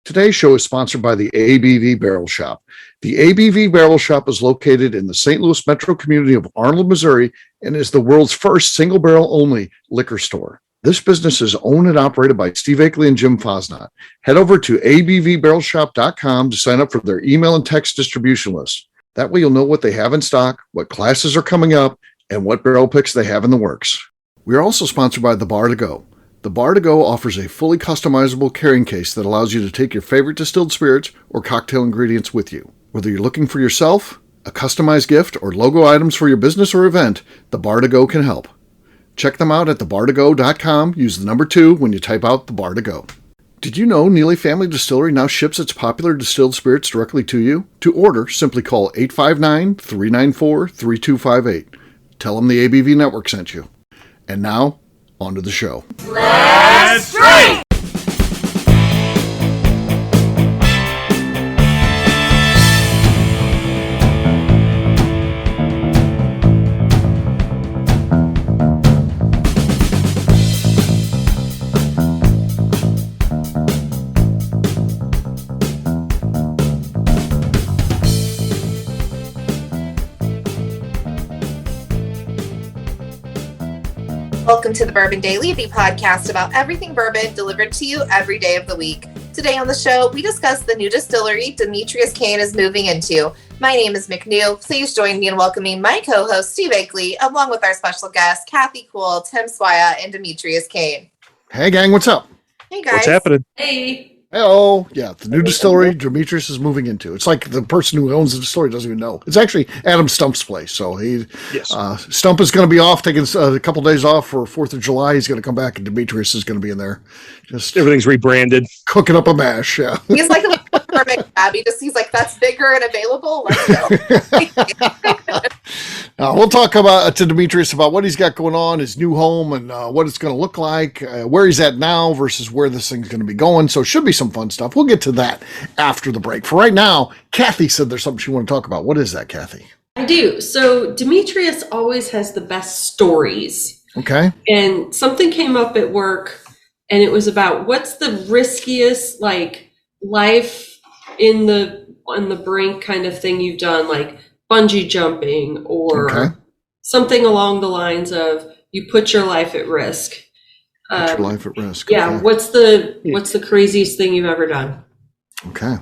Today's show is sponsored by the ABV Barrel Shop. The ABV Barrel Shop is located in the St. Louis metro community of Arnold, Missouri, and is the world's first single barrel only liquor store. This business is owned and operated by Steve Akeley and Jim Fosnot. Head over to abvbarrelshop.com to sign up for their email and text distribution list. That way you'll know what they have in stock, what classes are coming up, and what barrel picks they have in the works. We are also sponsored by The Bar to Go. The Bar to Go offers a fully customizable carrying case that allows you to take your favorite distilled spirits or cocktail ingredients with you. Whether you're looking for yourself, a customized gift, or logo items for your business or event, The Bar to Go can help. Check them out at thebar2go.com. Use the number 2 when you type out The Bar to Go. Did you know Neely Family Distillery now ships its popular distilled spirits directly to you? To order, simply call 859-394-3258. Tell them the ABV Network sent you. And now, on to the show. Let's drink! Welcome to the Bourbon Daily, the podcast about everything bourbon delivered to you every day of the week. Today on the show, we discuss the new distillery Demetrius Cain is moving into. My name is McNew. Please join me in welcoming my co-host, Steve Akeley, along with our special guests, Kathy Cool, Tim Swaya, and Demetrius Cain. Hey, gang, what's up? Hey, guys. What's happening? Hey. Hello. Yeah, the new distillery Demetrius is moving into. It's like the person who owns the distillery doesn't even know. It's actually Adam Stump's place. So Stump is going to be off, taking a couple days off for 4th of July. He's going to come back, and Demetrius is going to be in there. Just everything's rebranded, cooking up a mash. Yeah, he's like a perfect Abby. He's like, that's bigger and available. Let's go. We'll talk to Demetrius about what he's got going on, his new home, and what it's going to look like, where he's at now versus where this thing's going to be going. So it should be some fun stuff. We'll get to that after the break. For right now, Kathy said there's something she want to talk about. What is that, Kathy? I do. So Demetrius always has the best stories. Okay. And something came up at work, and it was about what's the riskiest life on the brink kind of thing you've done, like bungee jumping or something along the lines of you put your life at risk. Put your life at risk. Yeah. Okay. What's the craziest thing you've ever done? Okay.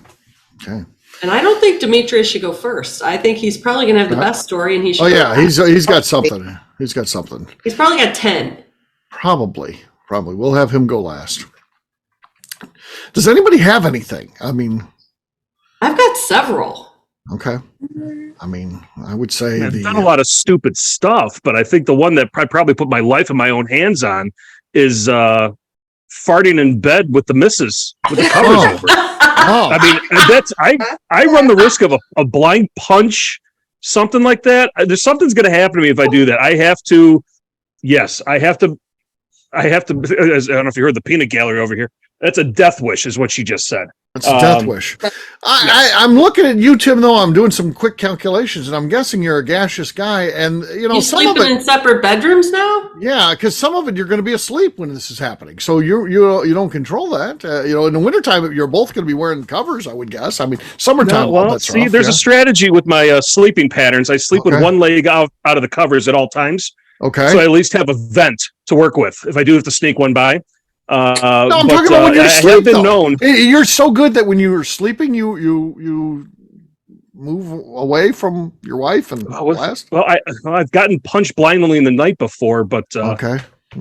And I don't think Demetrius should go first. I think he's probably going to have the best story, and he should. Oh yeah, he's got something. He's got something. He's probably got 10. Probably. We'll have him go last. Does anybody have anything? I mean, I've got several. Okay. I mean, I would say I've done a lot of stupid stuff, but I think the one that I probably put my life in my own hands on is farting in bed with the missus with the covers over. I mean, I run the risk of a blind punch, something like that. There's something's going to happen to me if I do that. I have to. I don't know if you heard the peanut gallery over here. That's a death wish, is what she just said. That's a death wish. I'm looking at you, Tim, though. I'm doing some quick calculations, and I'm guessing you're a gaseous guy. And, You're sleeping in separate bedrooms now? Yeah, because some of it, you're going to be asleep when this is happening. So you don't control that. In the wintertime, you're both going to be wearing covers, I would guess. I mean, summertime. There's a strategy with my sleeping patterns. I sleep with one leg out of the covers at all times. Okay. So I at least have a vent to work with if I do have to sneak one by. I'm talking about when you're sleeping. You're so good that when you're sleeping, you move away from your wife and blast. Well, I've gotten punched blindly in the night before, but okay.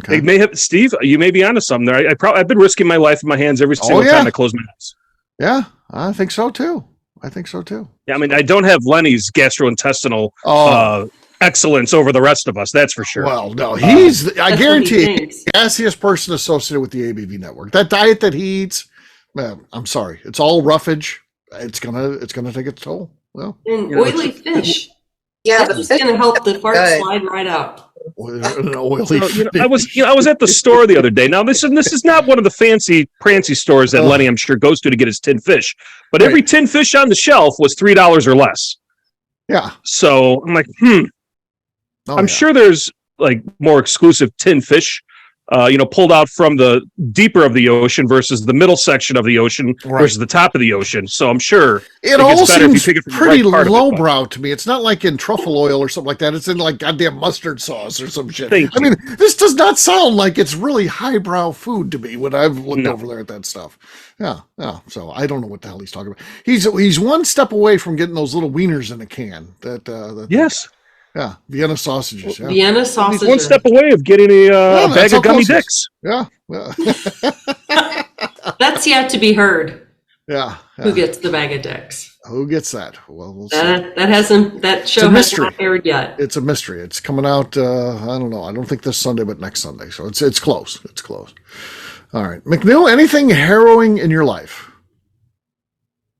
They may have, Steve. You may be onto something there. I've been risking my life in my hands every single time I close my eyes. Yeah, I think so too. Yeah, I mean, I don't have Lenny's gastrointestinal excellence over the rest of us, that's for sure. Well, no, I guarantee he's the gassiest person associated with the ABV network. That diet that he eats, man, I'm sorry, it's all roughage. It's gonna take its toll. Well, and oily fish. Yeah, that's gonna help the fart slide right out. I was at the store the other day. Now this is not one of the fancy prancy stores that Lenny, I'm sure, goes to get his tin fish, but every tin fish on the shelf was $3 or less. Yeah. So I'm like, I'm sure there's like more exclusive tin fish pulled out from the deeper of the ocean versus the middle section of the ocean versus the top of the ocean. So I'm sure it all gets better if you seems pick it from pretty the right part of it, lowbrow to me. It's not like in truffle oil or something like that. It's in like goddamn mustard sauce or some shit. Thank I mean, this does not sound like it's really highbrow food to me when I've looked over there at that stuff. Yeah. So I don't know what the hell he's talking about. He's one step away from getting those little wieners in a can. Yes. Yeah, Vienna sausages. Yeah. Vienna sausages. He's one step away of getting a bag of gummy dicks. Yeah. That's yet to be heard. Yeah. Who gets the bag of dicks? Who gets that? Well, we'll see. That show has not aired yet. It's a mystery. It's coming out. I don't know. I don't think this Sunday, but next Sunday. So it's close. It's close. All right, McNew. Anything harrowing in your life?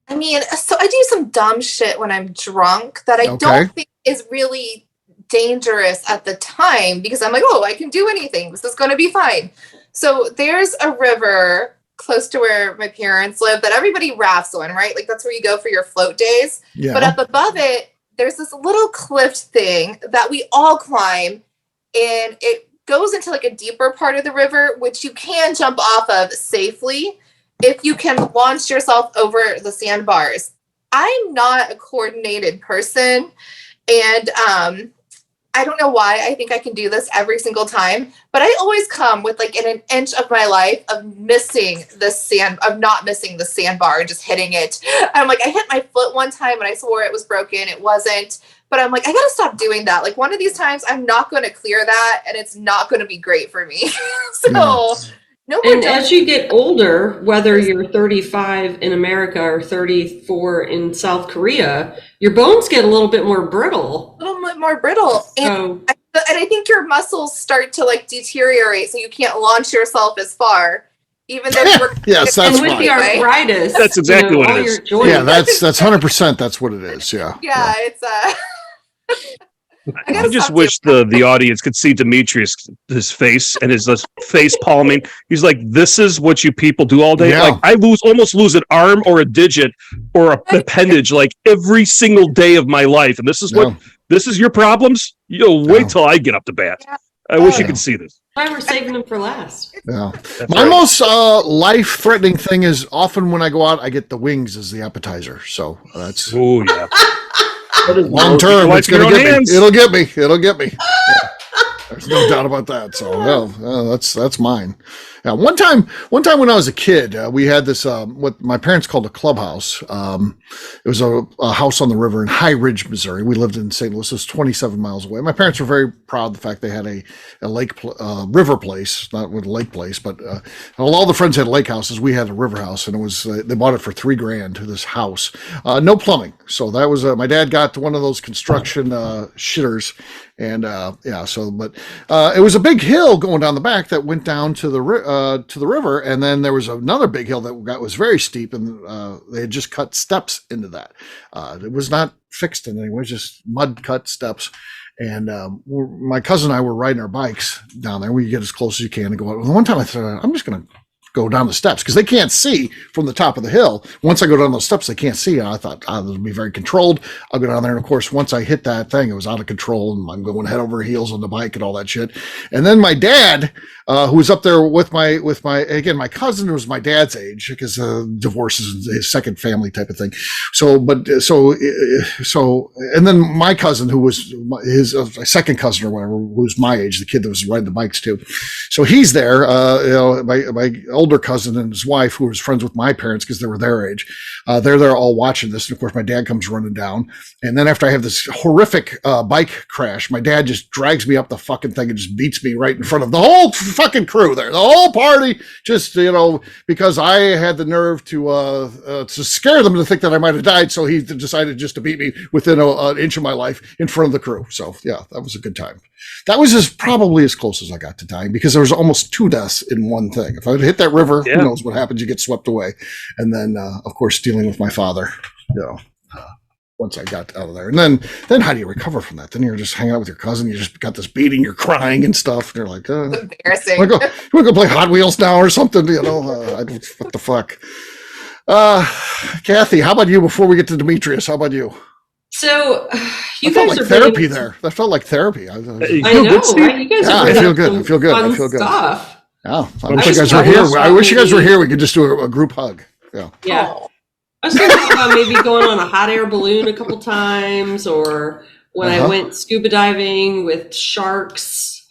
I mean, so I do some dumb shit when I'm drunk that I don't think is really dangerous at the time because I'm like, oh, I can do anything. This is going to be fine. So there's a river close to where my parents live that everybody rafts on, right? Like that's where you go for your float days. Yeah. But up above it, there's this little cliff thing that we all climb, and it goes into like a deeper part of the river, which you can jump off of safely if you can launch yourself over the sandbars. I'm not a coordinated person, and I don't know why I think I can do this every single time, but I always come with like in an inch of my life of not missing the sandbar and just hitting it. I'm like, I hit my foot one time and I swore it was broken. It wasn't, but I'm like, I gotta stop doing that. Like one of these times I'm not going to clear that and it's not going to be great for me. And as you get older, whether you're 35 in America or 34 in South Korea, your bones get a little bit more brittle. And I think your muscles start to like deteriorate, so you can't launch yourself as far, even though you were. Yes, that's and with the arthritis. That's exactly what it is. Yeah, that's 100%. That's what it is. Yeah. Yeah, it's I just wish the audience could see Demetrius, his face and his face palming. He's like, this is what you people do all day. Yeah. Like I almost lose an arm or a digit or a appendage like every single day of my life. And this is this is your problems. You'll wait till I get up to bat. I wish you could see this. Why we're saving them for last. Yeah. My most life-threatening thing is often when I go out, I get the wings as the appetizer. So that's. Oh yeah. Long term, it's going to get me. It'll get me. Yeah. There's no doubt about that. So, that's mine. Yeah, one time when I was a kid, we had this what my parents called a clubhouse. It was a house on the river in High Ridge, Missouri. We lived in St. Louis. It was 27 miles away. My parents were very proud of the fact they had a lake river place, not with a lake place, but all the friends had lake houses. We had a river house, and it was they bought it for $3,000 to this house. No plumbing, so that was my dad got one of those construction shitters. And it was a big hill going down the back that went down to the river, and then there was another big hill that was very steep, and they had just cut steps into that. It was not fixed in any way; it was just mud cut steps. And my cousin and I were riding our bikes down there. We get as close as you can and go out. One time I thought, I'm just going to go down the steps because they can't see from the top of the hill. Once I go down those steps, they can't see. And I thought, this will be very controlled. I'll go down there. And of course, once I hit that thing, it was out of control and I'm going head over heels on the bike and all that shit. And then my dad, who was up there with my cousin who was my dad's age because divorce is his second family type of thing. And then my cousin who was his second cousin or whatever, who was my age, the kid that was riding the bikes too. So he's there, my older cousin and his wife, who was friends with my parents because they were their age. They're there all watching this. And of course, my dad comes running down. And then after I have this horrific bike crash, my dad just drags me up the fucking thing and just beats me right in front of the whole fucking crew there. The whole party, just, because I had the nerve to scare them to think that I might have died. So he decided just to beat me within an inch of my life in front of the crew. So yeah, that was a good time. That was probably as close as I got to dying because there was almost 2 deaths in one thing. If I had hit that river, who knows what happens? You get swept away. And then, of course, dealing with my father, once I got out of there. And then how do you recover from that? Then you're just hanging out with your cousin. You just got this beating. You're crying and stuff. And you're like, embarrassing. You want to go play Hot Wheels now or something? What the fuck? Kathy, how about you before we get to Demetrius? How about you? So you I guys felt like are therapy there. That felt like therapy. I know, right? You guys are I feel good. I feel good. Stuff. Oh, I wish you guys were here. I wish you guys were here. We could just do a group hug. Yeah. Yeah. I was thinking about maybe going on a hot air balloon a couple times, or when I went scuba diving with sharks.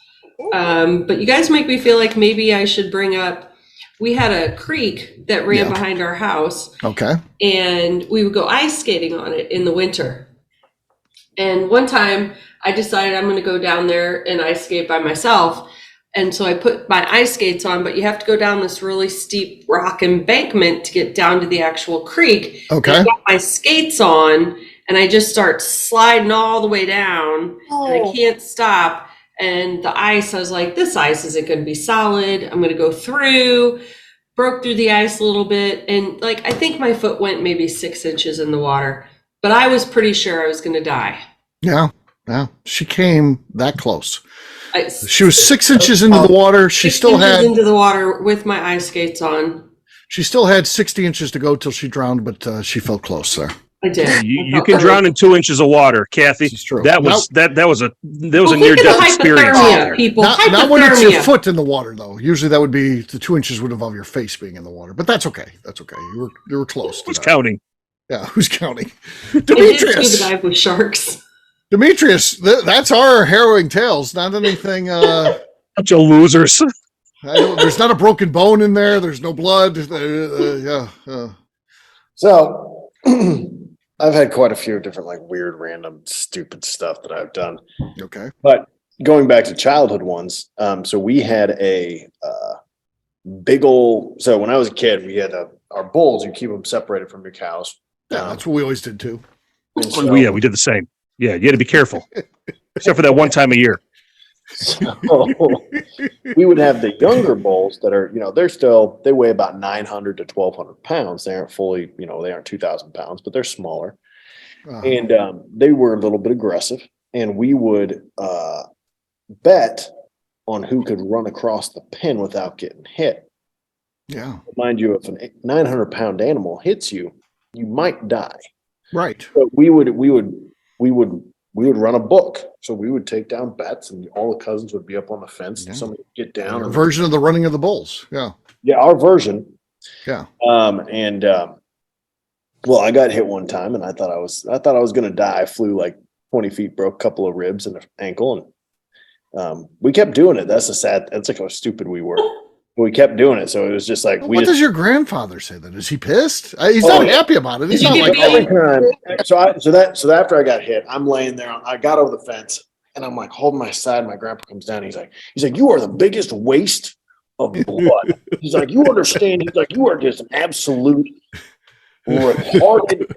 But you guys make me feel like maybe I should bring up, we had a creek that ran behind our house. Okay. And we would go ice skating on it in the winter. And one time I decided I'm going to go down there and ice skate by myself. And so I put my ice skates on, but you have to go down this really steep rock embankment to get down to the actual creek. Okay. I got my skates on and I just start sliding all the way down and I can't stop. And the ice, I was like, this ice isn't going to be solid. I'm going to go through, broke through the ice a little bit. And like, I think my foot went maybe 6 inches in the water, but I was pretty sure I was going to die. Yeah. Yeah. She came that close. She was 6 inches into the water. She still had into the water with my ice skates on. She still had 60 inches to go till she drowned, but she felt close there. I did. You can drown in 2 inches of water, Kathy. This is true. That was a near death experience. People. Not when it's your foot in the water, though. Usually that would be the 2 inches would involve your face being in the water, but that's okay. That's okay. You were close. Who's counting? Yeah, who's counting? Demetrius. Scuba dive with sharks. Demetrius, that's our harrowing tales. Not anything. Bunch of losers. There's not a broken bone in there. There's no blood. So, I've had quite a few different, like, weird, random, stupid stuff that I've done. Okay. But going back to childhood ones, so we had a big old. So when I was a kid, we had our bulls. You keep them separated from your cows. Yeah, that's what we always did too. So, yeah, we did the same. Yeah, you had to be careful, except for that one time a year. So we would have the younger bulls that are, they weigh about 900 to 1,200 pounds. They aren't fully, they aren't 2,000 pounds, but they're smaller. And they were a little bit aggressive. And we would bet on who could run across the pen without getting hit. Yeah. Mind you, if a 900-pound animal hits you, you might die. Right. But we would run a book. So we would take down bets and all the cousins would be up on the fence and somebody would get down. Our version of the running of the bulls. Yeah. Yeah, our version. Yeah. Well, I got hit one time and I thought I was going to die. I flew like 20 feet, broke a couple of ribs and an ankle. And we kept doing it. That's like how stupid we were. But we kept doing it. So it was just like, what does your grandfather say then? Is he pissed? He's not happy about it. He's not like, every time. So after I got hit, I'm laying there. I got over the fence and I'm like holding my side. My grandpa comes down. He's like, you are the biggest waste of blood. He's like, you understand? He's like, you are just an absolute retarded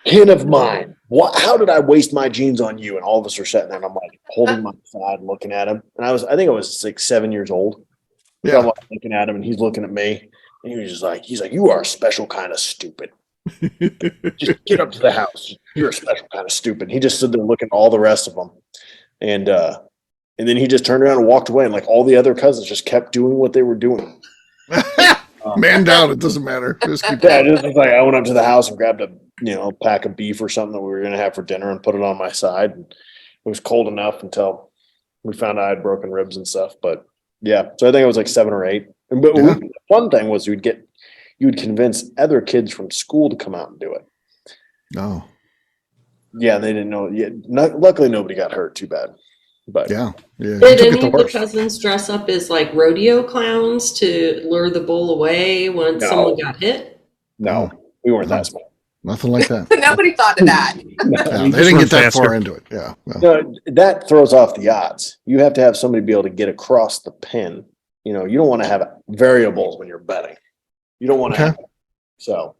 kin of mine. How did I waste my genes on you? And all of us are sitting there and I'm like holding my side, looking at him. And I think I was like 7 years old. Yeah. I'm looking at him and he's looking at me and he was just like, you are a special kind of stupid. Just get up to the house. You're a special kind of stupid. He just stood there looking at all the rest of them. And then he just turned around and walked away. And like all the other cousins just kept doing what they were doing. Man down. It doesn't matter. Just keep like I went up to the house and grabbed a pack of beef or something that we were going to have for dinner and put it on my side. And it was cold enough until we found out I had broken ribs and stuff. But yeah, so I think it was like 7 or 8. But the fun thing was you would convince other kids from school to come out and do it. No. Yeah, they didn't know. Yeah, luckily nobody got hurt too bad. But yeah. Did any of the cousins dress up as like rodeo clowns to lure the bull away when someone got hit? No, we weren't that smart. Nothing like that. Nobody thought of that. They didn't get that far into it. Yeah. No, that throws off the odds. You have to have somebody be able to get across the pin. You don't want to have variables when you're betting. You don't want to have it. So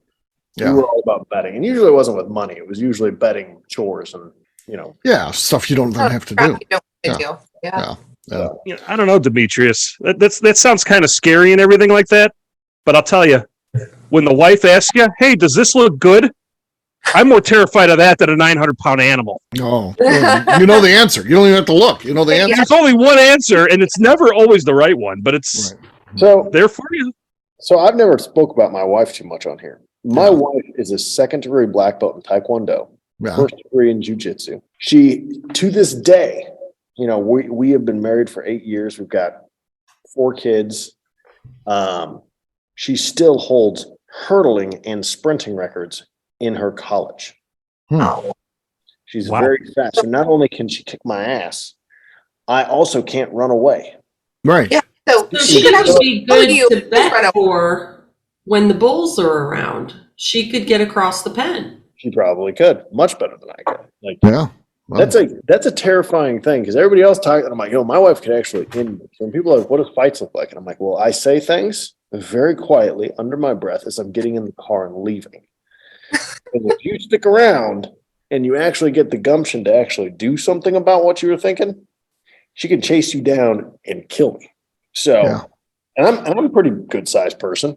we were all about betting. And usually it wasn't with money. It was usually betting chores and, Yeah, stuff you don't have to do. Yeah. I don't know, Demetrius. That sounds kind of scary and everything like that. But I'll tell you, when the wife asks you, hey, does this look good? I'm more terrified of that than a 900-pound animal. No, you know the answer. You don't even have to look. You know the answer. There's only one answer, and it's never always the right one, but it's there for you. So I've never spoke about my wife too much on here. My wife is a second-degree black belt in Taekwondo, first degree in Jiu-Jitsu. She, to this day, we have been married for 8 years. We've got 4 kids. She still holds hurdling and sprinting records in her college. She's very fast. So not only can she kick my ass, I also can't run away. Right. Yeah. So she could be good to bet for when the bulls are around. She could get across the pen. She probably could. Much better than I could. Like, yeah. Well, that's a terrifying thing because everybody else talking. I'm like, my wife could actually end me. So when people are like, what does fights look like? And I'm like, well, I say things very quietly under my breath as I'm getting in the car and leaving. And if you stick around and you actually get the gumption to actually do something about what you were thinking, she can chase you down and kill me. So, and I'm a pretty good sized person.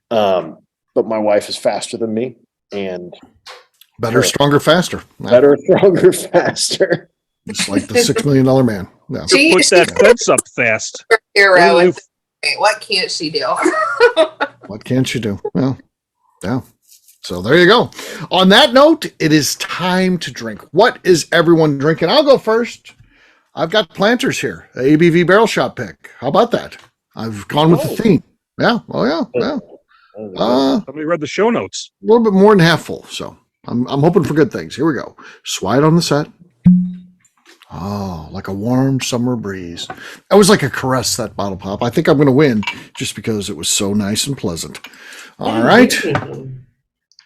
But my wife is faster than me and better, stronger, faster. Better, stronger, faster. Just like the $6 million man. Yeah. Push that fence up fast. Hero. What can't she do? What can't you do? Well, yeah. So there you go. On that note, it is time to drink. What is everyone drinking? I'll go first. I've got Planters here, the ABV Barrel Shop pick. How about that? I've gone with the theme. Yeah. Oh, yeah. Somebody read the show notes. A little bit more than half full. So I'm hoping for good things. Here we go. Swide on the set. Oh, like a warm summer breeze. That was like a caress, that bottle pop. I think I'm going to win just because it was so nice and pleasant. All right.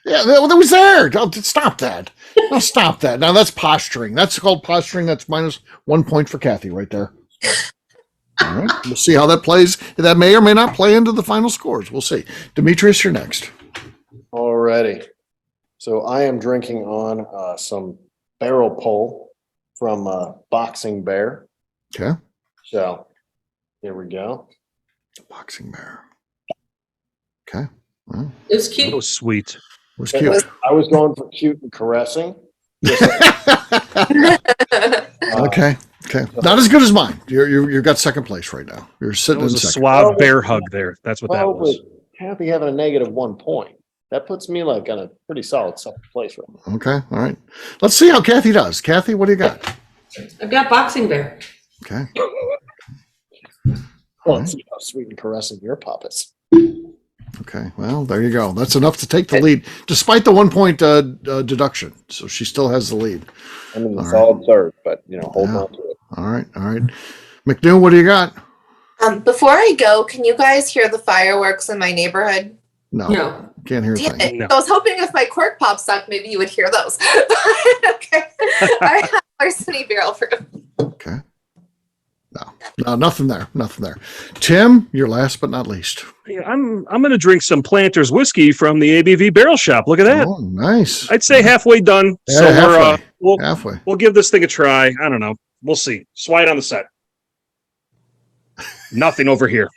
Yeah, that was there. Stop that. No, stop that. Now that's posturing. That's called posturing. That's minus 1 point for Kathy right there. All right. We'll see how that plays. That may or may not play into the final scores. We'll see. Demetrius, you're next. Alrighty. So I am drinking on some barrel pull from Boxing Bear. Okay. So here we go. Boxing Bear. Okay. Well, it was cute. It was sweet. It was cute. I was going for cute and caressing. Okay. Not as good as mine. You've got second place right now. You're sitting in a second. suave bear hug there. That's what that was. Kathy having a negative 1 point. That puts me like on a pretty solid second place right now. Okay. All right. Let's see how Kathy does. Kathy, what do you got? I've got Boxing Bear. Okay. Well, let's see how sweet and caressing your puppets. Okay. Well, there you go. That's enough to take the lead, despite the 1 point deduction. So she still has the lead. I'm in the solid third, but hold on to it. All right. McNew, what do you got? Before I go, can you guys hear the fireworks in my neighborhood? No. Can't hear a Damn thing. it. I was hoping if my cork pop sucked, maybe you would hear those. Okay. I have Larceny Barrel Proof. Okay. No, nothing there. Tim, you're last but not least. Yeah, I'm going to drink some Planters whiskey from the ABV Barrel Shop. Look at that. Oh, nice. I'd say halfway done. Yeah, So halfway. we'll give this thing a try. I don't know. We'll see. Swide on the set. Nothing over here.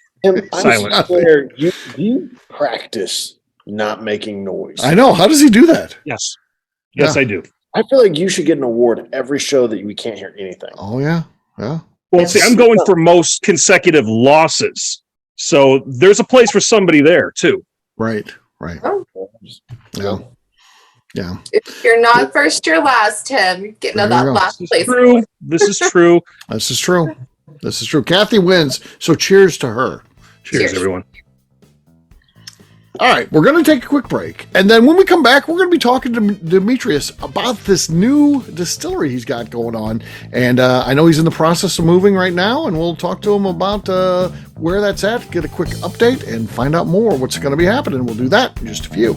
Silent. I swear, you practice not making noise. I know. How does he do that? Yes, Yeah. I do. I feel like you should get an award every show that we can't hear anything. Oh, yeah. Well, see, I'm going for most consecutive losses. So there's a place for somebody there, too. Right. Oh. Yeah. If you're not first, you're last, Tim. Getting There to that you go. last place. This is true. This is true. Kathy wins. So cheers to her. Cheers, everyone. All right, we're going to take a quick break. And then when we come back, we're going to be talking to Demetrius about this new distillery he's got going on. And I know he's in the process of moving right now, and we'll talk to him about where that's at, get a quick update, and find out more what's going to be happening. We'll do that in just a few.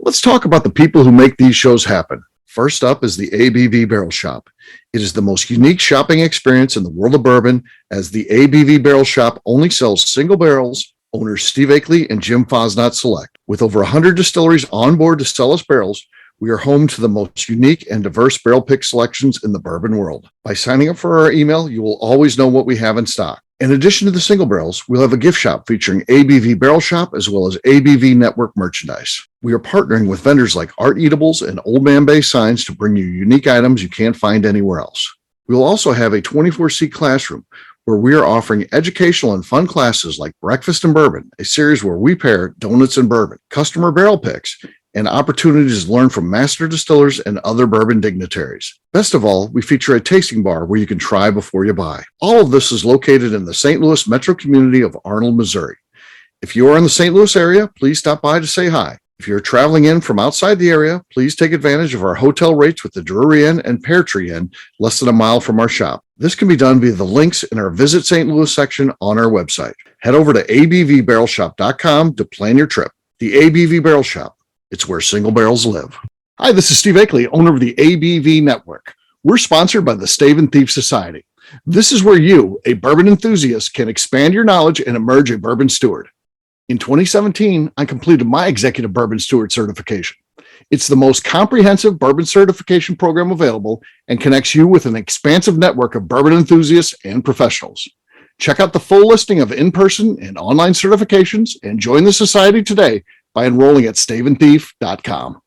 Let's talk about the people who make these shows happen. First up is the ABV Barrel Shop. It is the most unique shopping experience in the world of bourbon, as the ABV Barrel Shop only sells single barrels. Owners Steve Akeley and Jim Fosnot select. With over 100 distilleries on board to sell us barrels, we are home to the most unique and diverse barrel pick selections in the bourbon world. By signing up for our email, you will always know what we have in stock. In addition to the single barrels, we'll have a gift shop featuring ABV Barrel Shop as well as ABV Network merchandise. We are partnering with vendors like Art Eatables and Old Man Bay Signs to bring you unique items you can't find anywhere else. We will also have a 24-seat classroom where we are offering educational and fun classes like Breakfast and Bourbon, a series where we pair donuts and bourbon, customer barrel picks, and opportunities to learn from master distillers and other bourbon dignitaries. Best of all, we feature a tasting bar where you can try before you buy. All of this is located in the St. Louis metro community of Arnold, Missouri. If you are in the St. Louis area, please stop by to say hi. If you're traveling in from outside the area, please take advantage of our hotel rates with the Drury Inn and Pear Tree Inn, less than a mile from our shop. This can be done via the links in our Visit St. Louis section on our website. Head over to abvbarrelshop.com to plan your trip. The ABV Barrel Shop. It's where single barrels live. Hi, this is Steve Akeley, owner of the ABV Network. We're sponsored by the Stave and Thief Society. This is where you, a bourbon enthusiast, can expand your knowledge and emerge a bourbon steward. In 2017, I completed my Executive Bourbon Steward certification. It's the most comprehensive bourbon certification program available and connects you with an expansive network of bourbon enthusiasts and professionals. Check out the full listing of in-person and online certifications and join the society today by enrolling at staveandthief.com.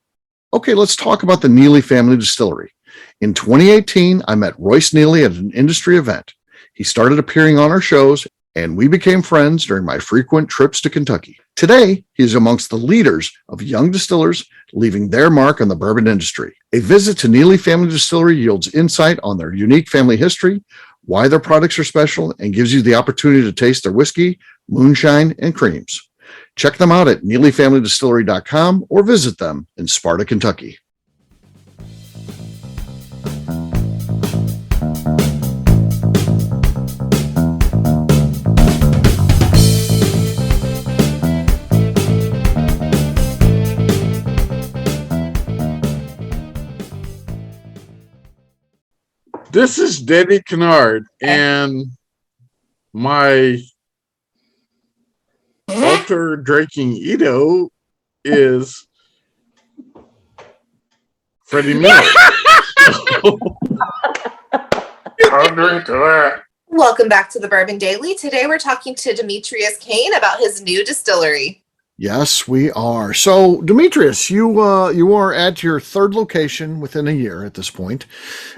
Okay, let's talk about the Neely Family Distillery. In 2018, I met Royce Neely at an industry event. He started appearing on our shows, and we became friends during my frequent trips to Kentucky. Today, he is amongst the leaders of young distillers leaving their mark on the bourbon industry. A visit to Neely Family Distillery yields insight on their unique family history, why their products are special, and gives you the opportunity to taste their whiskey, moonshine, and creams. Check them out at NeelyFamilyDistillery.com or visit them in Sparta, Kentucky. This is Debbie Kennard, and my altar drinking Edo is Freddie Miller. I'll drink to that. Welcome back to the Bourbon Daily. Today we're talking to Demetrius Cain about his new distillery. Yes, we are. So, Demetrius, you are at your third location within a year at this point,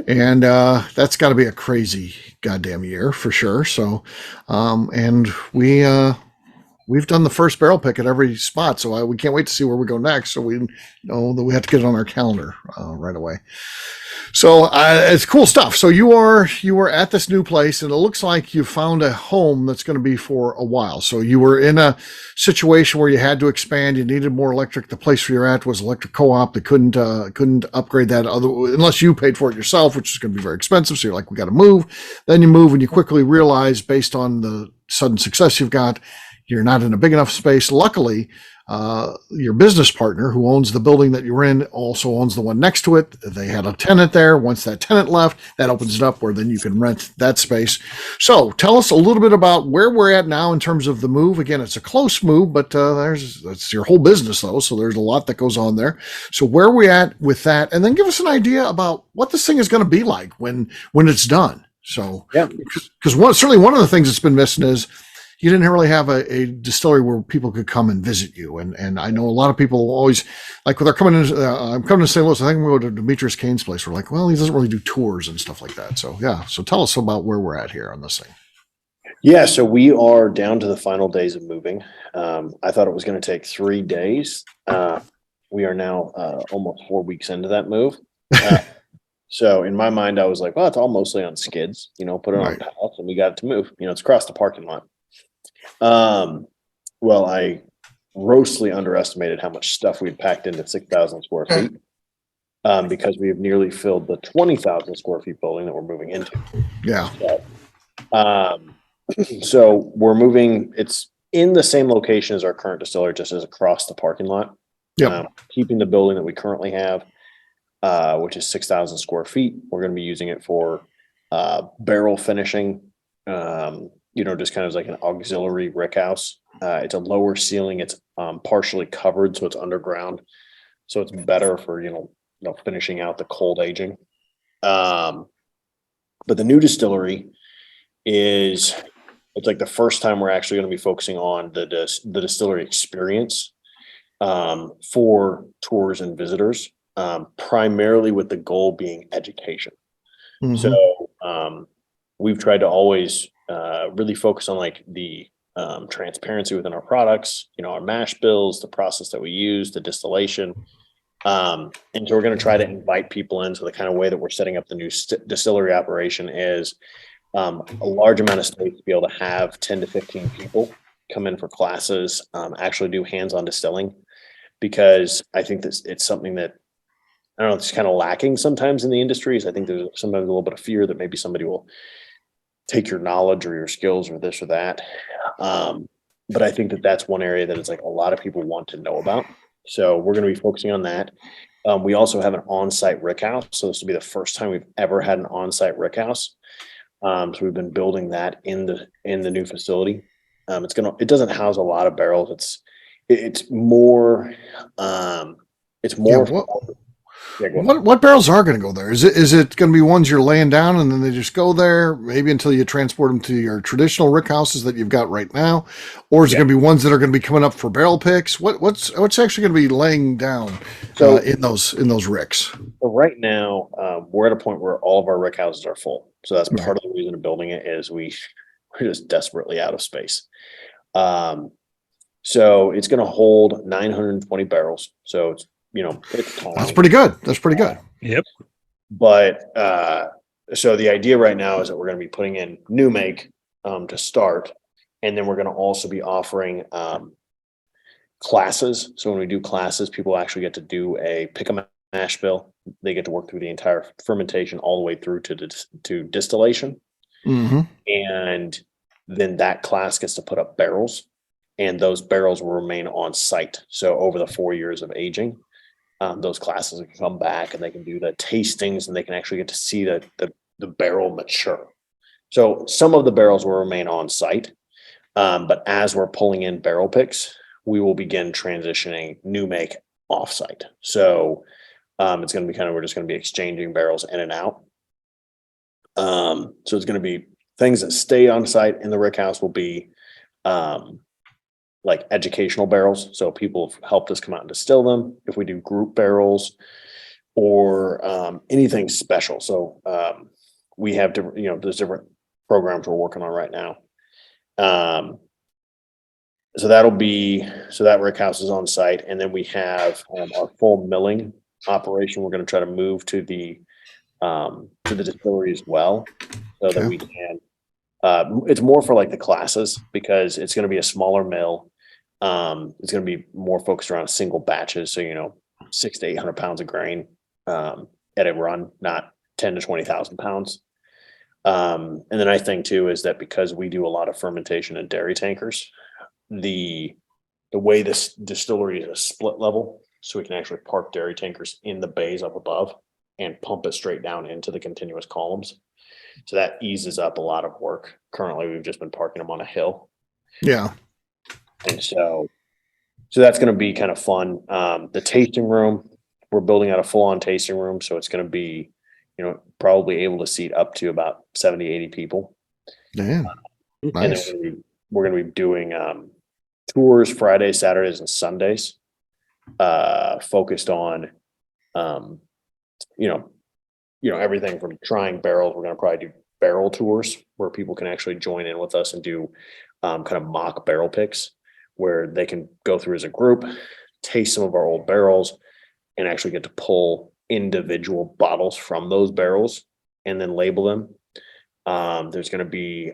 and that's got to be a crazy goddamn year for sure. So, and we've done the first barrel pick at every spot, so we can't wait to see where we go next. So we know that we have to get it on our calendar right away. So it's cool stuff. So you are at this new place, and it looks like you found a home that's going to be for a while. So you were in a situation where you had to expand. You needed more electric. The place where you're at was electric co-op. They couldn't upgrade that unless you paid for it yourself, which is going to be very expensive. So you're like, we got to move. Then you move, and you quickly realize, based on the sudden success you've got, you're not in a big enough space. Luckily, your business partner who owns the building that you're in also owns the one next to it. They had a tenant there. Once that tenant left, that opens it up where then you can rent that space. So tell us a little bit about where we're at now in terms of the move. Again, it's a close move, but that's your whole business though. So there's a lot that goes on there. So where are we at with that? And then give us an idea about what this thing is going to be like when it's done. So, yeah, because certainly one of the things that's been missing is you didn't really have a distillery where people could come and visit you. And I know a lot of people always, like when they're coming in, I'm coming to St. Louis, I think I'm going to go to Demetrius Cain's place. We're like, well, he doesn't really do tours and stuff like that. So, yeah. So tell us about where we're at here on this thing. Yeah. So we are down to the final days of moving. I thought it was going to take 3 days. We are now almost 4 weeks into that move. So in my mind, I was like, well, it's all mostly on skids, put it on pallets and we got it to move. It's across the parking lot. Well, I grossly underestimated how much stuff we'd packed into 6,000 square feet, because we have nearly filled the 20,000 square feet building that we're moving into. Yeah. So we're moving, it's in the same location as our current distillery, just as across the parking lot. Yeah. Keeping the building that we currently have, which is 6,000 square feet. We're going to be using it for, barrel finishing, just kind of like an auxiliary rick house. It's a lower ceiling. It's partially covered, so it's underground. So it's better for, finishing out the cold aging. But the new distillery it's like the first time we're actually going to be focusing on the distillery experience for tours and visitors, primarily with the goal being education. Mm-hmm. So we've tried to always really focus on like the transparency within our products, our mash bills, the process that we use, the distillation. And so we're going to try to invite people in. So the kind of way that we're setting up the new distillery operation is a large amount of space to be able to have 10 to 15 people come in for classes, actually do hands-on distilling, because I think that it's something that, I don't know, it's kind of lacking sometimes in the industries. I think there's sometimes a little bit of fear that maybe somebody will take your knowledge or your skills or this or that. But I think that that's one area that it's like a lot of people want to know about. So we're going to be focusing on that. We also have an on-site rick house. So this will be the first time we've ever had an on-site rick house. So we've been building that in the new facility. It doesn't house a lot of barrels. It's more. What barrels are going to go there? Is it going to be ones you're laying down and then they just go there, maybe until you transport them to your traditional rick houses that you've got right now, or is it going to be ones that are going to be coming up for barrel picks? What's actually going to be laying down in those ricks? So right now, we're at a point where all of our rick houses are full. So that's part of the reason of building it is we're just desperately out of space. So it's going to hold 920 barrels. So it's tiny. That's pretty good. That's pretty good. Yep. But so the idea right now is that we're going to be putting in new make to start, and then we're going to also be offering classes. So when we do classes, people actually get to do a pick a mash bill. They get to work through the entire fermentation all the way through to distillation, and then that class gets to put up barrels, and those barrels will remain on site. So over the 4 years of aging. Those classes can come back and they can do the tastings and they can actually get to see the barrel mature. So some of the barrels will remain on site, but as we're pulling in barrel picks, we will begin transitioning new make off site. So it's going to be we're just going to be exchanging barrels in and out. So it's going to be things that stay on site in the rick house will be like educational barrels. So people have helped us come out and distill them. If we do group barrels or anything special. So we have different, there's different programs we're working on right now. So that rick house is on site. And then we have our full milling operation. We're going to try to move to the distillery as well, so that we can, it's more for like the classes because it's going to be a smaller mill. It's going to be more focused around single batches. So, 600 to 800 pounds of grain, at a run, not 10 to 20,000 pounds. And then I think too, is that because we do a lot of fermentation in dairy tankers, the way this distillery is a split level, so we can actually park dairy tankers in the bays up above and pump it straight down into the continuous columns. So that eases up a lot of work. Currently, we've just been parking them on a hill. Yeah. And so that's going to be kind of fun. The tasting room, we're building out a full-on tasting room. So it's going to be, probably able to seat up to about 70, 80 people. Yeah. Nice. And then we're going to be doing tours Fridays, Saturdays, and Sundays, focused on, everything from trying barrels. We're going to probably do barrel tours where people can actually join in with us and do kind of mock barrel picks, where they can go through as a group, taste some of our old barrels, and actually get to pull individual bottles from those barrels and then label them. There's going to be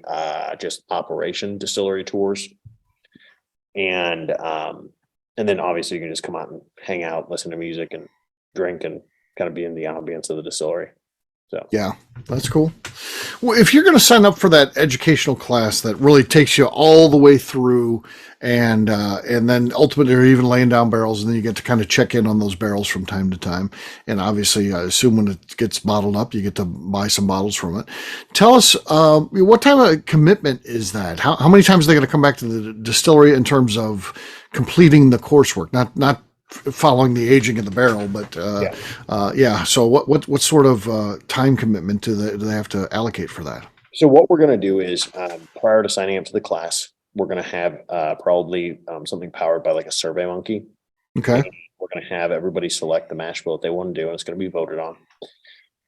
just operation distillery tours, and then obviously you can just come out and hang out, listen to music, and drink, and kind of be in the ambience of the distillery. So yeah, that's cool. Well, if you're going to sign up for that educational class that really takes you all the way through, and then ultimately you're even laying down barrels, and then you get to kind of check in on those barrels from time to time. And obviously, I assume when it gets bottled up, you get to buy some bottles from it. Tell us, what type of commitment is that? How many times are they going to come back to the distillery in terms of completing the coursework? Not following the aging of the barrel, but So what sort of time commitment do they have to allocate for that? So what we're going to do is, prior to signing up to the class, we're going to have probably something powered by like a Survey Monkey. Okay. And we're going to have everybody select the mash bill that they want to do, and it's going to be voted on.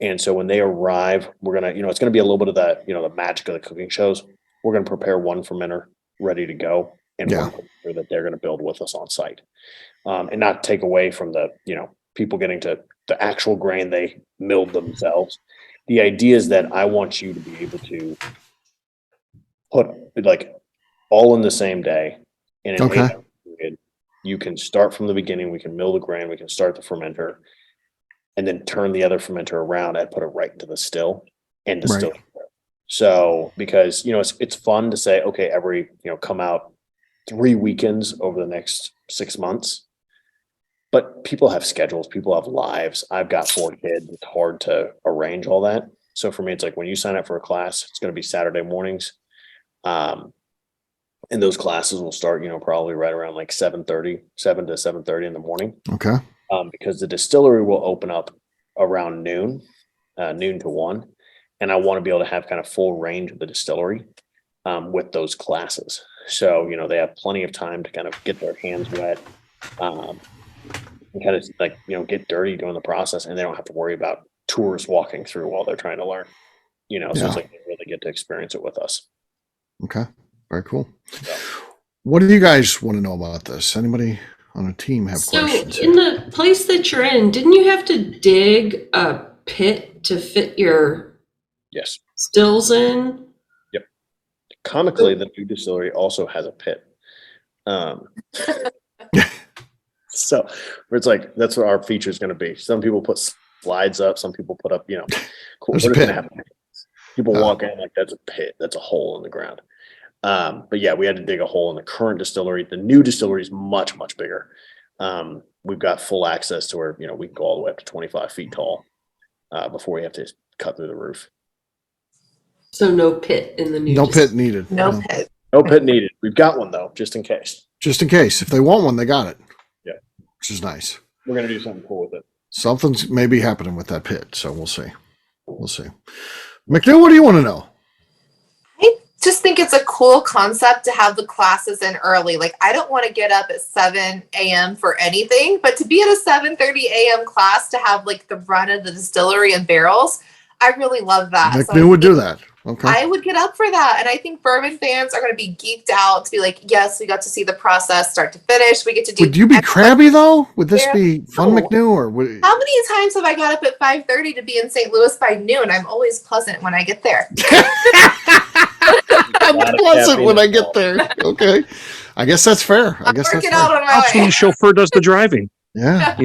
And so when they arrive, we're going to, it's going to be a little bit of that, the magic of the cooking shows. we're going to prepare one fermenter ready to go and one fermenter that they're going to build with us on site, and not take away from the, people getting to the actual grain they milled themselves. The idea is that I want you to be able to put like all in the same day in an 8-hour period. You can start from the beginning. We can mill the grain. We can start the fermenter, and then turn the other fermenter around and put it right into the still and distill. Right. So because it's fun to say, okay, every come out 3 weekends over the next 6 months, but people have schedules, people have lives. I've got 4 kids. It's hard to arrange all that. So for me, it's like when you sign up for a class, it's going to be Saturday mornings. And those classes will start, probably right around like 7 to 7:30 in the morning. Okay. Because the distillery will open up around noon to 1. And I want to be able to have kind of full range of the distillery with those classes. So, they have plenty of time to kind of get their hands wet and kind of like, get dirty doing the process. And they don't have to worry about tourists walking through while they're trying to learn, so it's like they really get to experience it with us. Okay. Very cool. Yeah. What do you guys want to know about this? Anybody on a team have questions? So in the place that you're in, didn't you have to dig a pit to fit your stills in? Yep. Comically, the new distillery also has a pit. So it's like, that's what our feature is going to be. Some people put slides up. Some people put up, cool. There's a pit. People walk in like that's a pit. That's a hole in the ground. But yeah, we had to dig a hole in the current distillery. The new distillery is much, much bigger. We've got full access to where, we can go all the way up to 25 feet tall before we have to cut through the roof. So no pit in the new. No pit needed. No pit. No pit needed. We've got one though, just in case. Just in case. If they want one, they got it. Yeah. Which is nice. We're going to do something cool with it. Something's maybe happening with that pit. So we'll see. We'll see. McNew, what do you want to know? I just think it's a cool concept to have the classes in early. Like, I don't want to get up at 7 a.m. for anything, but to be at a 7:30 a.m. class to have like the run of the distillery and barrels, I really love that. McNew would do that. Okay. I would get up for that. And I think bourbon fans are going to be geeked out to be like, yes, we got to see the process start to finish. We get to do. Would you be crabby though? Would this be fun, McNew? Or would... How many times have I got up at 5:30 to be in St. Louis by noon? I'm always pleasant when I get there. I'm pleasant when I get there. Okay. I guess that's fair. I guess that's fair. That's when the chauffeur does the driving. Yeah.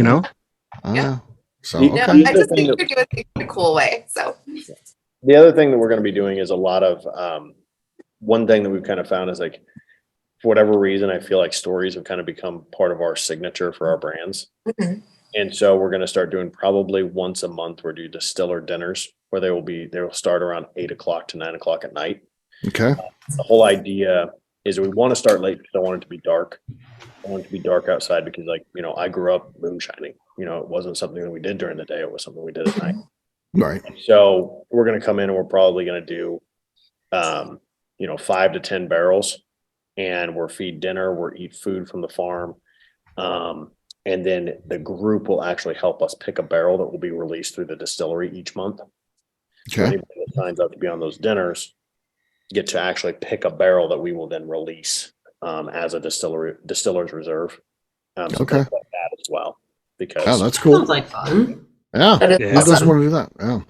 Yeah. So, okay. I just think you're doing things in a cool way. So. The other thing that we're going to be doing is a lot of one thing that we've kind of found is like, for whatever reason, I feel like stories have kind of become part of our signature for our brands. Mm-hmm. And so we're going to start doing probably once a month. We're doing distiller dinners where they will start around 8 o'clock to 9 o'clock at night. Okay. The whole idea is we want to start late because I want it to be dark. I want it to be dark outside because I grew up moonshining. It wasn't something that we did during the day. It was something we did at night. Right. So we're going to come in and we're probably going to do, 5 to 10 barrels, and we'll feed dinner. We'll eat food from the farm. And then the group will actually help us pick a barrel that will be released through the distillery each month. Okay. So anybody that signs up to be on those dinners get to actually pick a barrel that we will then release as a distiller's reserve. Okay. Like that as well. Because that's cool. Sounds like fun. Yeah. Who doesn't want to do that? Yeah.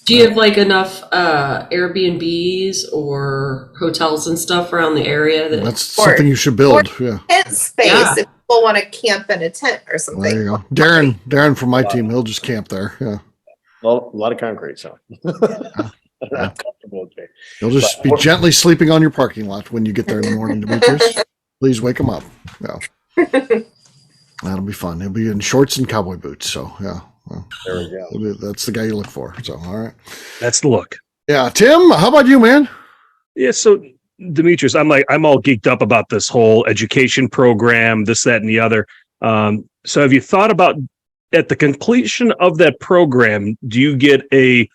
Do you have like enough Airbnbs or hotels and stuff around the area? That's something you should build. Yeah. Tent space if people want to camp in a tent or something. There you go. Darren from my team, he'll just camp there. Yeah. Well, a lot of concrete, so I'm comfortable with it. You'll just be gently sleeping on your parking lot when you get there in the morning, Demetrius. Please wake him up. Yeah. That'll be fun. He'll be in shorts and cowboy boots. So yeah. Well, there we go. That's the guy you look for. So, all right. That's the look. Yeah. Tim, how about you, man? Yeah. So Demetrius, I'm all geeked up about this whole education program, this, that, and the other. So have you thought about at the completion of that program, do you get a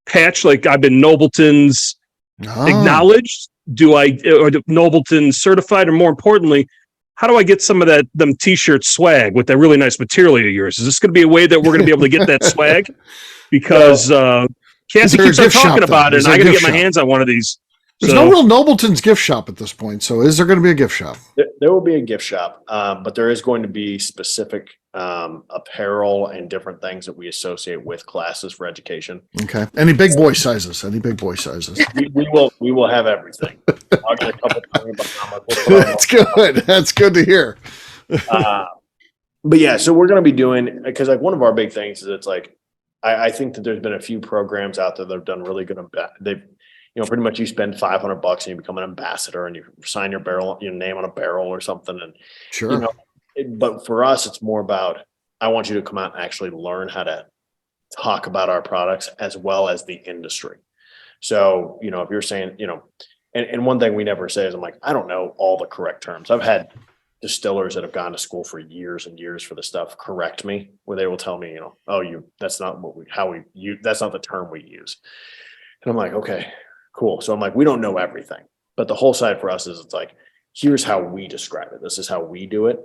patch like I've been Nobleton's acknowledged? Or Nobleton certified, or more importantly, how do I get some of them t-shirt swag with that really nice material of yours? Is this going to be a way that we're going to be able to get that swag? Because Cassie keeps on talking about it, and I got to get my hands on one of these. There's no real Nobleton's gift shop at this point. So is there going to be a gift shop? There will be a gift shop, but there is going to be specific apparel and different things that we associate with classes for education. Okay. Any big boy sizes? Any big boy sizes? We will have everything. I'll get a couple. That's good. That's good to hear. But yeah, so we're going to be doing, because like one of our big things is it's like, I think that there's been a few programs out there that have done really good. They've, pretty much you spend $500 and you become an ambassador and you sign your name on a barrel or something. And sure. But for us, it's more about, I want you to come out and actually learn how to talk about our products as well as the industry. So, if you're saying, and one thing we never say is I'm like, I don't know all the correct terms. I've had distillers that have gone to school for years and years for the stuff correct me, where they will tell me, that's not that's not the term we use. And I'm like, okay, cool. So I'm like, we don't know everything, but the whole side for us is it's like, here's how we describe it. This is how we do it.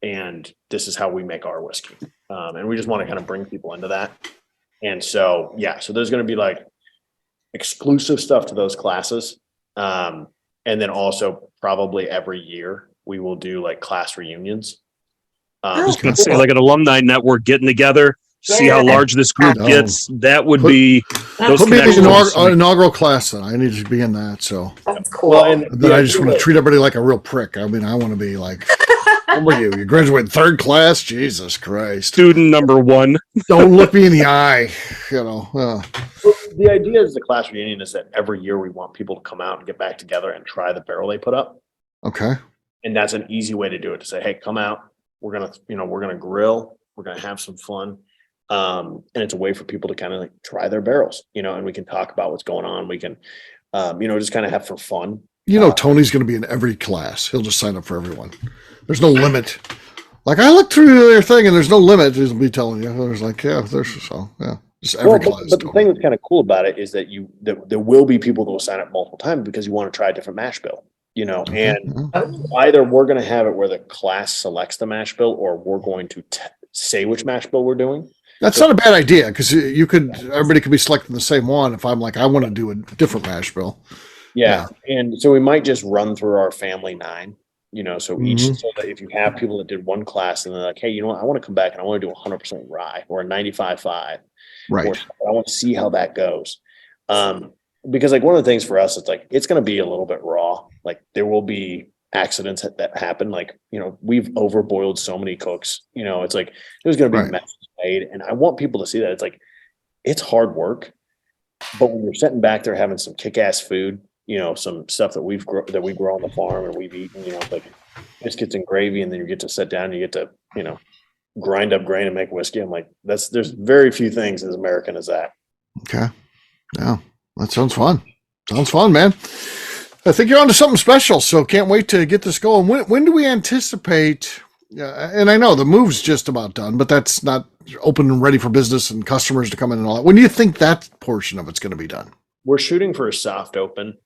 And this is how we make our whiskey. And we just want to kind of bring people into that. And so, so there's going to be like exclusive stuff to those classes. And then also probably every year we will do like class reunions. I was going to say like an alumni network getting together, see how large this group gets. That would be those put me in connections. the inaugural class then. I need to be in that. So That's cool. Well, and then I just want to treat everybody like a real prick. I mean, I want to be like, what were you? You graduated third class? Jesus Christ. Student number 1. Don't look me in the eye. The idea is the class reunion is that every year we want people to come out and get back together and try the barrel they put up. Okay. And that's an easy way to do it, to say, hey, come out. We're going to grill. We're going to have some fun. And it's a way for people to kind of like try their barrels, and we can talk about what's going on. We can, just kind of have for fun. Tony's going to be in every class. He'll just sign up for everyone. There's no limit. Like I looked through their thing and there's no limit. He'll be telling you. There's like, just every class. But the thing that's kind of cool about it is that there will be people that will sign up multiple times because you want to try a different mash bill, and either we're going to have it where the class selects the mash bill or we're going to say which mash bill we're doing. That's not a bad idea because everybody could be selecting the same one. If I'm like, I want to do a different mash bill. Yeah. And so we might just run through our family 9, so each, so that if you have people that did one class and they're like, hey, I want to come back and I want to do 100% rye or a 95.5. Right. Or I want to see how that goes. Because like one of the things for us, it's like, it's going to be a little bit raw. Like there will be accidents that happen. Like, we've overboiled so many cooks, it's like, there's going to be messes made. And I want people to see that it's like, it's hard work, but when you're sitting back there having some kick-ass food, some stuff that we grow on the farm and we've eaten, like biscuits and gravy, and then you get to sit down and you get to, grind up grain and make whiskey. I'm like, there's very few things as American as that. Okay. Yeah. That sounds fun. Sounds fun, man. I think you're onto something special, so can't wait to get this going. When do we anticipate? And I know the move's just about done, but that's not open and ready for business and customers to come in and all that. When do you think that portion of it's going to be done? We're shooting for a soft open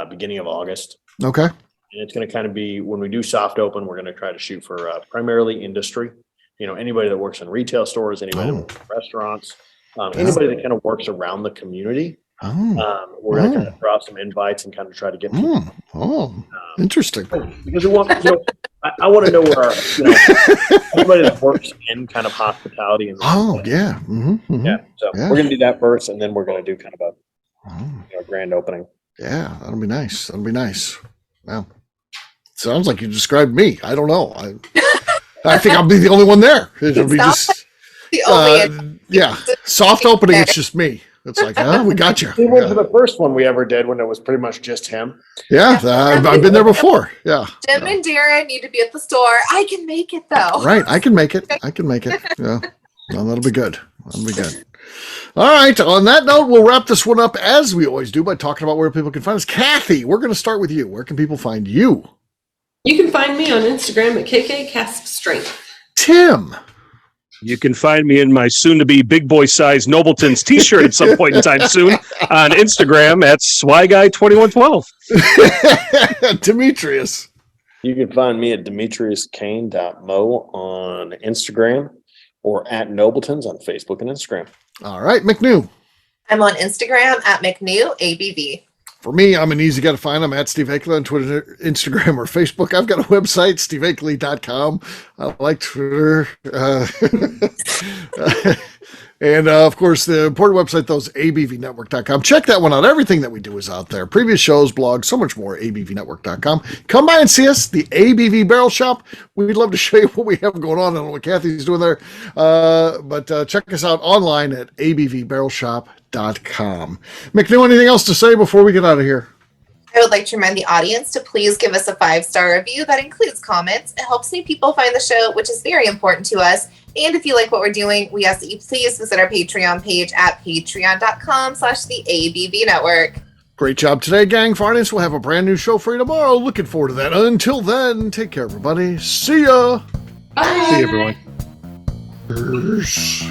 beginning of August. Okay. And it's going to kind of be, when we do soft open, we're going to try to shoot for primarily industry. Anybody that works in retail stores, anybody that works in restaurants, anybody that kind of works around the community. We're going to kind of drop some invites and kind of try to get people. Interesting. Because we want, I want to know where our, everybody that works in kind of hospitality. And yeah. Yeah. So we're going to do that first, and then we're going to do kind of a grand opening. Yeah, that'll be nice. That'll be nice. Wow. Sounds like you described me. I don't know. I think I'll be the only one there. It'll be just the only soft opening. It's just me. It's like, we got you. He went to the first one we ever did when it was pretty much just him. Yeah, I've been there before. Yeah. Jim and Darren need to be at the store. I can make it though. Right, I can make it. Yeah, well, that'll be good. That'll be good. All right. On that note, we'll wrap this one up as we always do by talking about where people can find us. Kathy, we're going to start with you. Where can people find you? You can find me on Instagram at KKCaskStrength. Tim. You can find me in my soon-to-be big boy size Nobleton's t-shirt at some point in time soon on Instagram at SwyGuy2112. Demetrius. You can find me at DemetriusCain.mo on Instagram or at Nobleton's on Facebook and Instagram. All right, McNew. I'm on Instagram at McNew ABV. For me, I'm an easy guy to find. I'm at Steve Akeley on Twitter, Instagram, or Facebook. I've got a website, steveakeley.com. I like Twitter. And of course, the important website, though, is abvnetwork.com. Check that one out. Everything that we do is out there. Previous shows, blogs, so much more, abvnetwork.com. Come by and see us, the ABV Barrel Shop. We'd love to show you what we have going on. I don't know what Kathy's doing there. But check us out online at abvbarrelshop.com. McNew, anything else to say before we get out of here? I would like to remind the audience to please give us a 5-star review. That includes comments. It helps new people find the show, which is very important to us. And if you like what we're doing, we ask that you please visit our Patreon page at patreon.com/the ABV Network. Great job today, gang. Finance will have a brand new show for you tomorrow. Looking forward to that. Until then, take care, everybody. See ya. Bye. See you, everyone. Peace.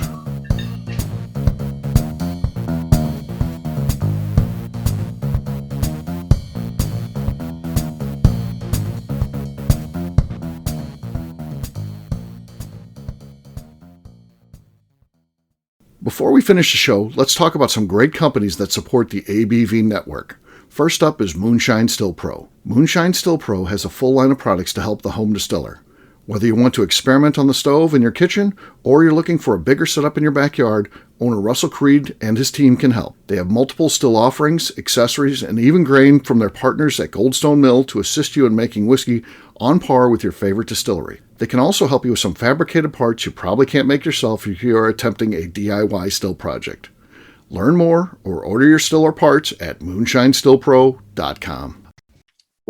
Before we finish the show, let's talk about some great companies that support the ABV network. First up is Moonshine Still Pro. Moonshine Still Pro has a full line of products to help the home distiller. Whether you want to experiment on the stove in your kitchen or you're looking for a bigger setup in your backyard, owner Russell Creed and his team can help. They have multiple still offerings, accessories, and even grain from their partners at Goldstone Mill to assist you in making whiskey on par with your favorite distillery. They can also help you with some fabricated parts you probably can't make yourself if you are attempting a DIY still project. Learn more or order your still or parts at moonshinestillpro.com.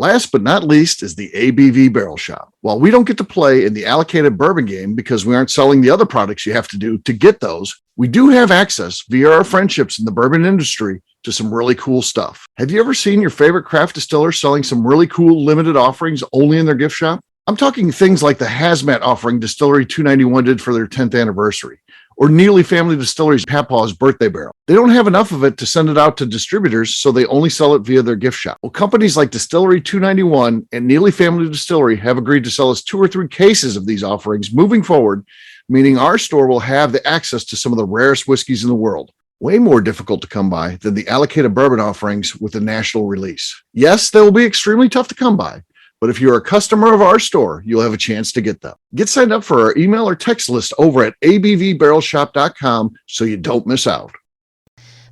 Last but not least is the ABV Barrel Shop. While we don't get to play in the allocated bourbon game because we aren't selling the other products you have to do to get those, we do have access via our friendships in the bourbon industry to some really cool stuff. Have you ever seen your favorite craft distiller selling some really cool limited offerings only in their gift shop? I'm talking things like the hazmat offering Distillery 291 did for their 10th anniversary, or Neely Family Distillery's Papaw's birthday barrel. They don't have enough of it to send it out to distributors, so they only sell it via their gift shop. Well, companies like Distillery 291 and Neely Family Distillery have agreed to sell us 2 or 3 cases of these offerings moving forward, meaning our store will have the access to some of the rarest whiskeys in the world. Way more difficult to come by than the allocated bourbon offerings with a national release. Yes, they will be extremely tough to come by, but if you're a customer of our store, you'll have a chance to get them. Get signed up for our email or text list over at abvbarrelshop.com so you don't miss out.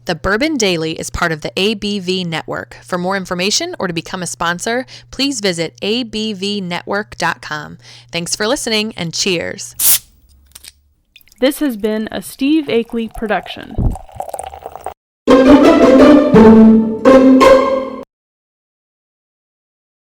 The Bourbon Daily is part of the ABV Network. For more information or to become a sponsor, please visit abvnetwork.com. Thanks for listening and cheers. This has been a Steve Akeley production.